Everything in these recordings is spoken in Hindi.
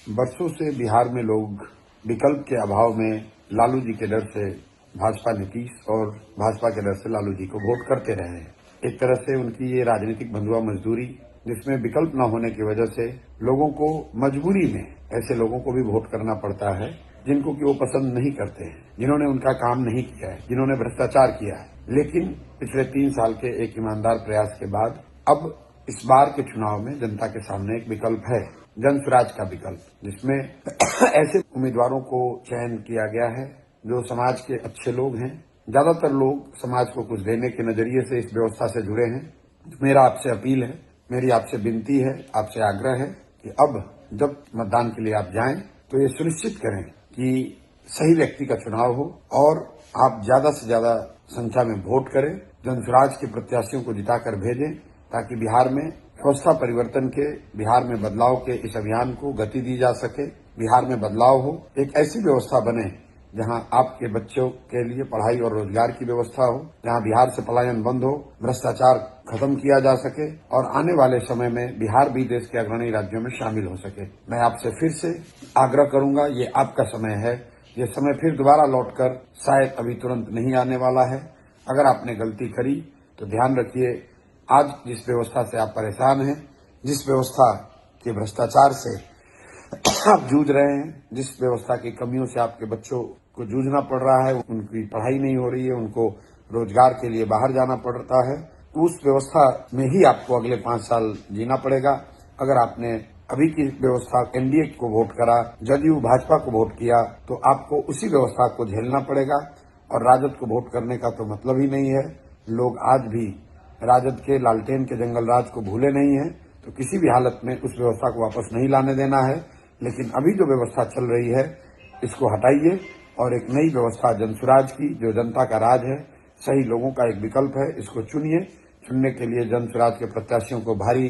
बरसों से बिहार में लोग विकल्प के अभाव में लालू जी के डर से भाजपा नीतीश और भाजपा के डर से लालू जी को वोट करते रहे हैं। एक तरह से उनकी ये राजनीतिक बंधुआ मजदूरी, जिसमें विकल्प न होने की वजह से लोगों को मजबूरी में ऐसे लोगों को भी वोट करना पड़ता है जिनको कि वो पसंद नहीं करते हैं, जिन्होंने उनका काम नहीं किया है, जिन्होंने भ्रष्टाचार किया है। लेकिन पिछले 3 साल के एक ईमानदार प्रयास के बाद अब इस बार के चुनाव में जनता के सामने एक विकल्प है, जन स्वराज का विकल्प, जिसमें ऐसे उम्मीदवारों को चयन किया गया है जो समाज के अच्छे लोग हैं। ज्यादातर लोग समाज को कुछ देने के नजरिए से इस व्यवस्था से जुड़े हैं। मेरा आपसे अपील है, मेरी आपसे विनती है, आपसे आग्रह है कि अब जब मतदान के लिए आप जाएं तो ये सुनिश्चित करें कि सही व्यक्ति का चुनाव हो और आप ज्यादा से ज्यादा संख्या में वोट करें, जन स्वराज के प्रत्याशियों को जिताकर भेजें ताकि बिहार में व्यवस्था परिवर्तन के, बिहार में बदलाव के इस अभियान को गति दी जा सके। बिहार में बदलाव हो, एक ऐसी व्यवस्था बने जहां आपके बच्चों के लिए पढ़ाई और रोजगार की व्यवस्था हो, जहां बिहार से पलायन बंद हो, भ्रष्टाचार खत्म किया जा सके और आने वाले समय में बिहार भी देश के अग्रणी राज्यों में शामिल हो सके। मैं आपसे फिर से आग्रह करूंगा, ये आपका समय है, ये समय फिर दोबारा लौटकर शायद अभी तुरंत नहीं आने वाला है। अगर आपने गलती करी तो ध्यान रखिए, आज जिस व्यवस्था से आप परेशान हैं, जिस व्यवस्था के भ्रष्टाचार से आप जूझ रहे हैं, जिस व्यवस्था की कमियों से आपके बच्चों को जूझना पड़ रहा है, उनकी पढ़ाई नहीं हो रही है, उनको रोजगार के लिए बाहर जाना पड़ता है, उस व्यवस्था में ही आपको अगले 5 साल जीना पड़ेगा। अगर आपने अभी की व्यवस्था एनडीए को वोट करा, जदयू भाजपा को वोट किया, तो आपको उसी व्यवस्था को झेलना पड़ेगा और राजद को वोट करने का तो मतलब ही नहीं है। लोग आज भी राजद के लालटेन के जंगल राज को भूले नहीं है, तो किसी भी हालत में उस व्यवस्था को वापस नहीं लाने देना है। लेकिन अभी जो व्यवस्था चल रही है, इसको हटाइए और एक नई व्यवस्था जन स्वराज की, जो जनता का राज है, सही लोगों का एक विकल्प है, इसको चुनिए। चुनने के लिए जन स्वराज के प्रत्याशियों को भारी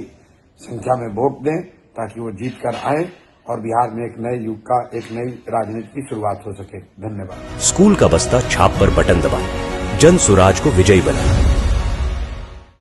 संख्या में वोट दें ताकि वो जीत कर आए और बिहार में एक नए युग का, एक नई राजनीति की शुरुआत हो सके। धन्यवाद। स्कूल का बस्ता छाप पर बटन दबाएं, जन स्वराज को विजयी बनाएं।